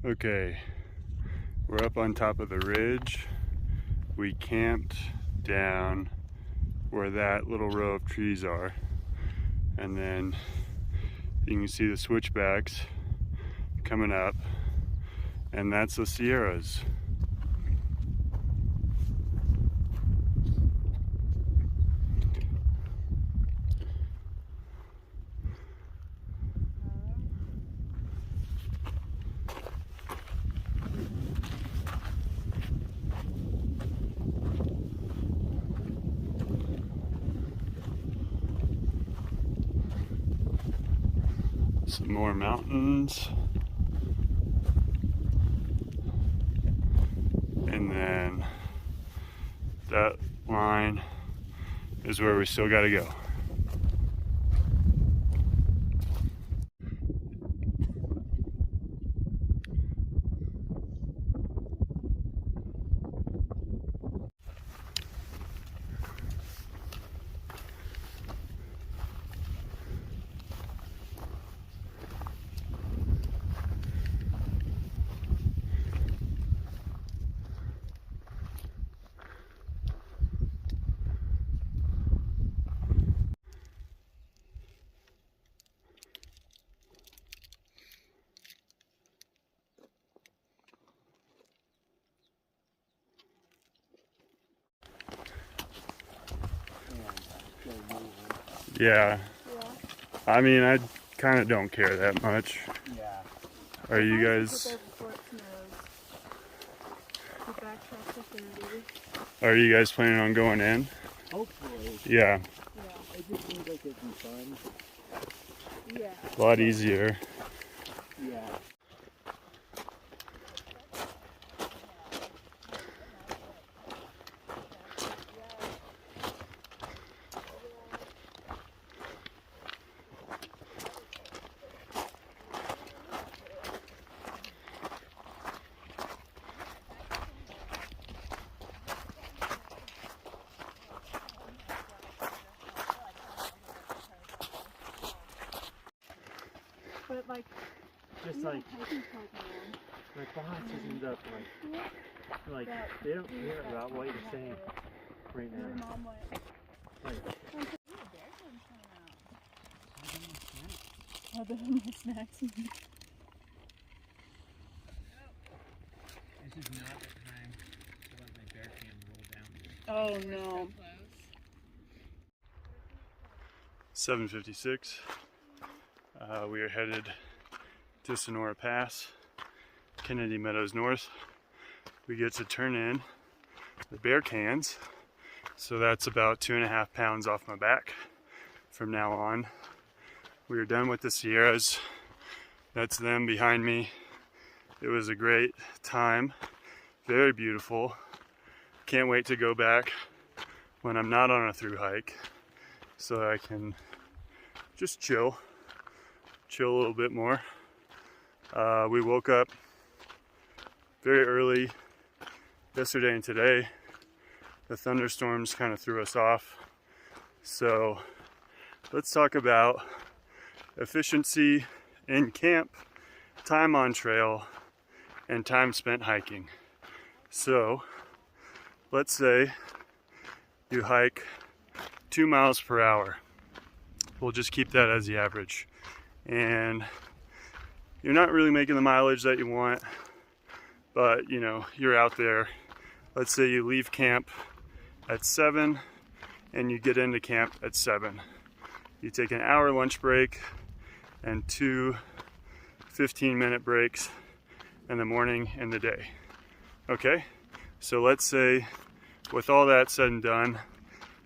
Okay, we're up on top of the ridge. We camped down where that little row of trees are, and then you can see the switchbacks coming up, and that's the Sierras. Some more mountains, and then that line is where we still got to go. Yeah. I mean, I kind of don't care that much. Yeah. Are you guys? Are you guys planning on going in? Hopefully. Yeah. It just seems like it'd be fun. Yeah. A lot easier. Yeah. But like, Just like boss isn't up like they don't care about what you're saying right now. Oh, they're my snacks. This is not the time to let my bear cam roll down. Oh no. 7:56. We are headed to Sonora Pass, Kennedy Meadows North. We get to turn in the bear cans, so that's about 2.5 pounds off my back from now on. We are done with the Sierras. That's them behind me. It was a great time, very beautiful. Can't wait to go back when I'm not on a through hike, so I can just chill a little bit more. We woke up very early yesterday and today. The thunderstorms kind of threw us off. So let's talk about efficiency in camp, time on trail, and time spent hiking. So let's say you hike 2 miles per hour. We'll just keep that as the average. And you're not really making the mileage that you want, but you know, you're out there. Let's say you leave camp at 7 and you get into camp at 7. You take an hour lunch break and 2 15-minute breaks in the morning and the day. Okay, so let's say with all that said and done,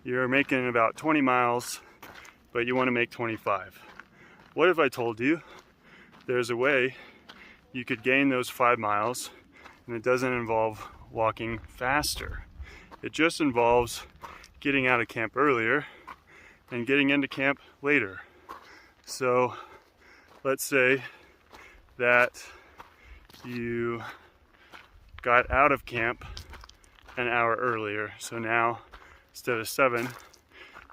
you're making about 20 miles, but you want to make 25. What if I told you there's a way you could gain those 5 miles and it doesn't involve walking faster? It just involves getting out of camp earlier and getting into camp later. So let's say that you got out of camp an hour earlier. So now instead of 7,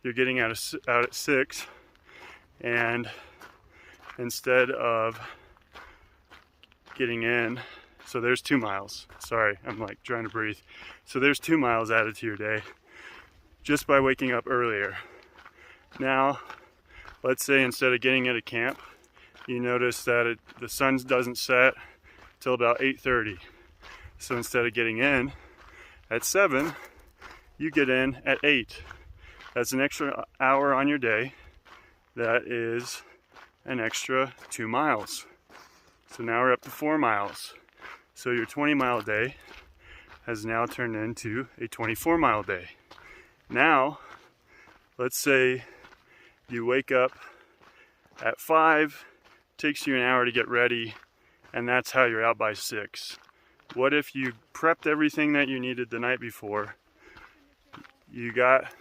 you're getting out at 6, and instead of getting in So there's 2 miles. Sorry, I'm like trying to breathe. So there's 2 miles added to your day just by waking up earlier. Now, let's say instead of getting at a camp, you notice that the sun doesn't set till about 8:30. So instead of getting in at 7, you get in at 8. That's an extra hour on your day. That is an extra 2 miles. So now we're up to 4 miles. So your 20-mile day has now turned into a 24-mile day. Now, let's say you wake up at 5, takes you an hour to get ready, and that's how you're out by 6. What if you prepped everything that you needed the night before, you got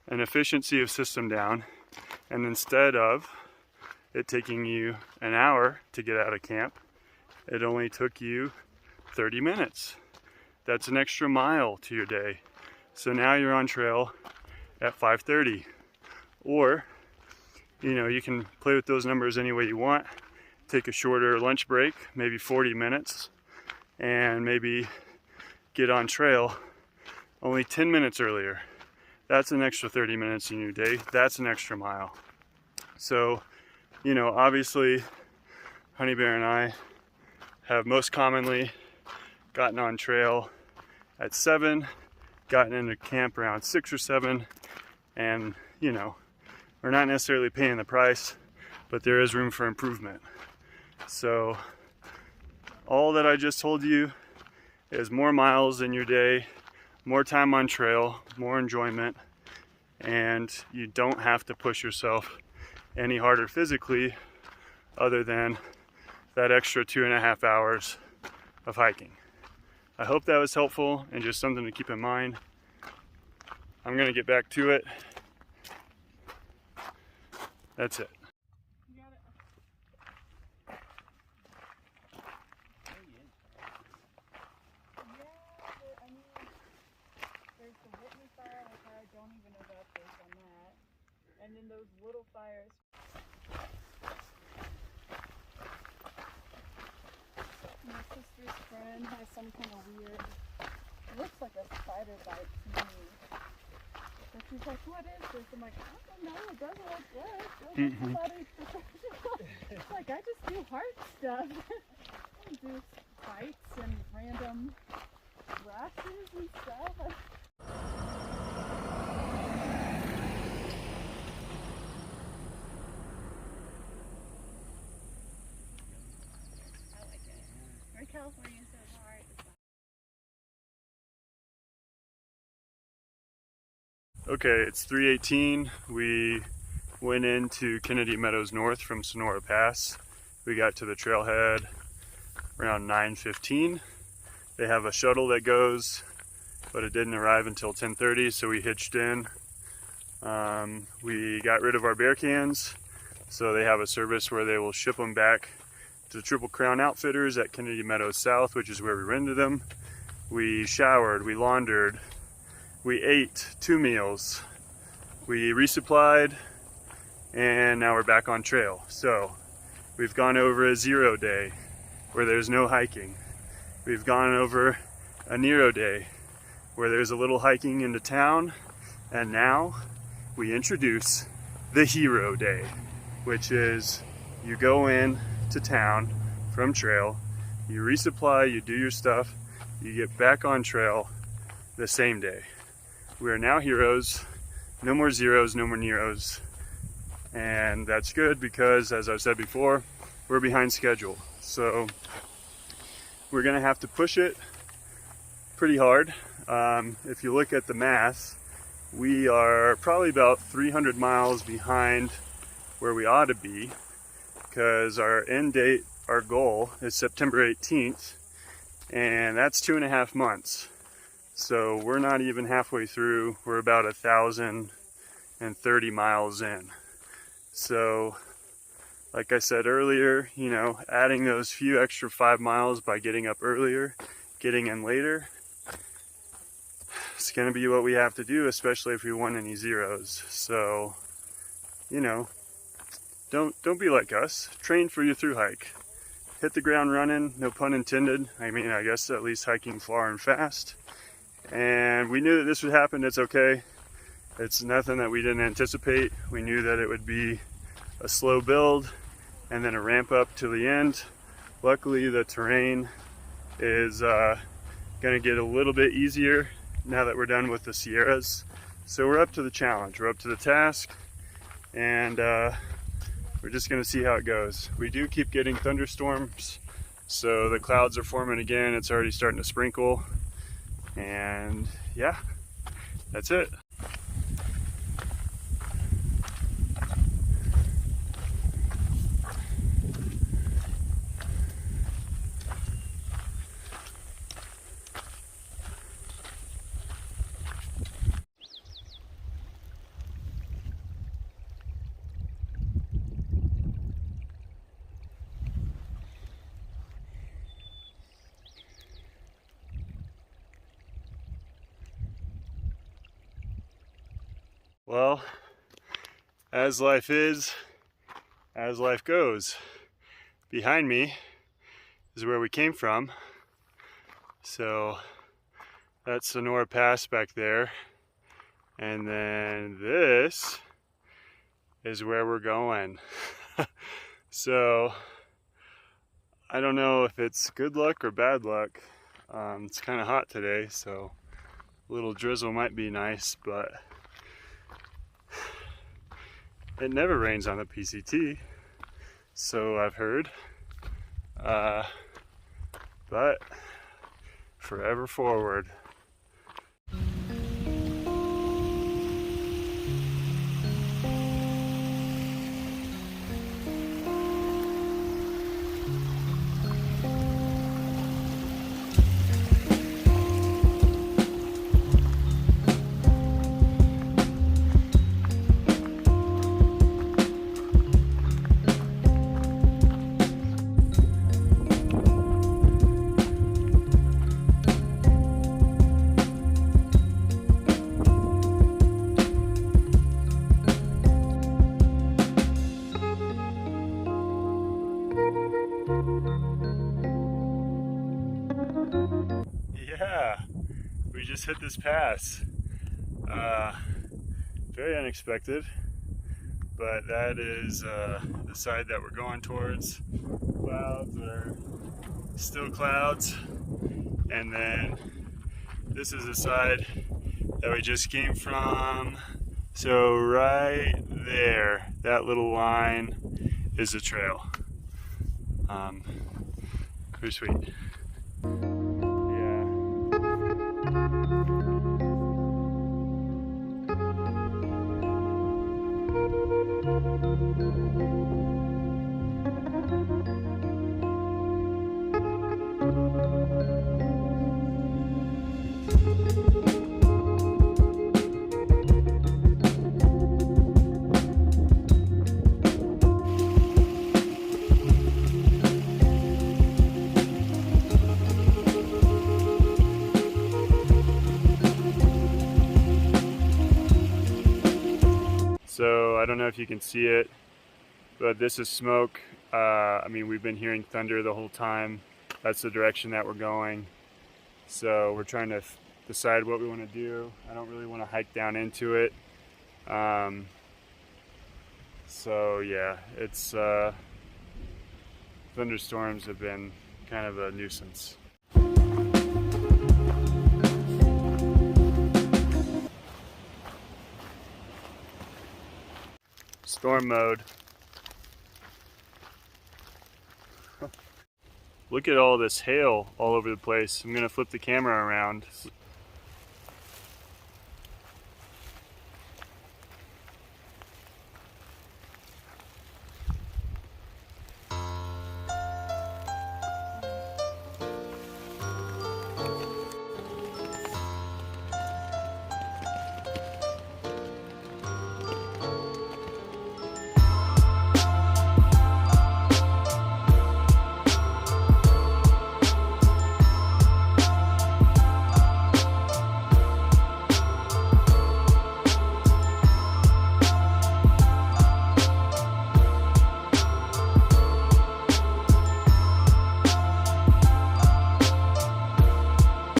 an efficiency of system down, and instead of it taking you an hour to get out of camp, it only took you 30 minutes. That's an extra mile to your day. So now you're on trail at 5:30. Or, you can play with those numbers any way you want. Take a shorter lunch break, maybe 40 minutes, and maybe get on trail only 10 minutes earlier. That's an extra 30 minutes in your day. That's an extra mile. So, obviously, Honey Bear and I have most commonly gotten on trail at 7, gotten into camp around 6 or 7, and, we're not necessarily paying the price, but there is room for improvement. So, all that I just told you is more miles in your day, more time on trail, more enjoyment, and you don't have to push yourself any harder physically other than that extra 2.5 hours of hiking. I hope that was helpful and just something to keep in mind. I'm gonna get back to it. That's it. Don't even know the updates on that. And then those little fires. My sister's friend has some kind of weird, it looks like a spider bite to me. But she's like, what is this? I'm like, I don't know, it doesn't look good. It looks like somebody's professional. It's like, I just do heart stuff. I do bites and random rashes and stuff. California is so hard. Okay, it's 3:18. We went into Kennedy Meadows North from Sonora Pass. We got to the trailhead around 9:15. They have a shuttle that goes, but it didn't arrive until 10:30, so we hitched in. We got rid of our bear cans, so they have a service where they will ship them back to the Triple Crown Outfitters at Kennedy Meadows South, which is where we rented them. We showered, we laundered, we ate 2 meals, we resupplied, and now we're back on trail. So we've gone over a 0 day where there's no hiking. We've gone over a Nero day where there's a little hiking into town, and now we introduce the hero day, which is you go in to town from trail, you resupply, you do your stuff, you get back on trail the same day. We are now heroes, no more zeros, no more Neros, and that's good because, as I've said before, we're behind schedule. So we're gonna have to push it pretty hard. If you look at the math, we are probably about 300 miles behind where we ought to be, because our end date, our goal is September 18th, and that's 2.5 months. So we're not even halfway through. We're about 1,030 miles in. So, like I said earlier, adding those few extra 5 miles by getting up earlier, getting in later, it's gonna be what we have to do, especially if we want any zeros. So, don't be like us. Train for your thru hike. hit the ground running, no pun intended. I mean, I guess at least hiking far and fast. And we knew that this would happen. It's okay. It's nothing that we didn't anticipate. We knew that it would be a slow build and then a ramp up to the end. Luckily, the terrain is gonna get a little bit easier now that we're done with the Sierras. So we're up to the challenge, we're up to the task, and we're just gonna see how it goes. We do keep getting thunderstorms, so the clouds are forming again. It's already starting to sprinkle, and yeah, that's it. Well, as life is, as life goes. Behind me is where we came from. So that's Sonora Pass back there. And then this is where we're going. So I don't know if it's good luck or bad luck. It's kind of hot today, so a little drizzle might be nice, but it never rains on the PCT, so I've heard. But forever forward. Yeah, we just hit this pass. Very unexpected, but that is the side that we're going towards. Clouds are still clouds, and then this is the side that we just came from. So right there, that little line is the trail. Pretty sweet. So I don't know if you can see it, but this is smoke. I mean, we've been hearing thunder the whole time. That's the direction that we're going. So we're trying to decide what we want to do. I don't really want to hike down into it. So yeah, it's thunderstorms have been kind of a nuisance. Storm mode. Look at all this hail all over the place. I'm gonna flip the camera around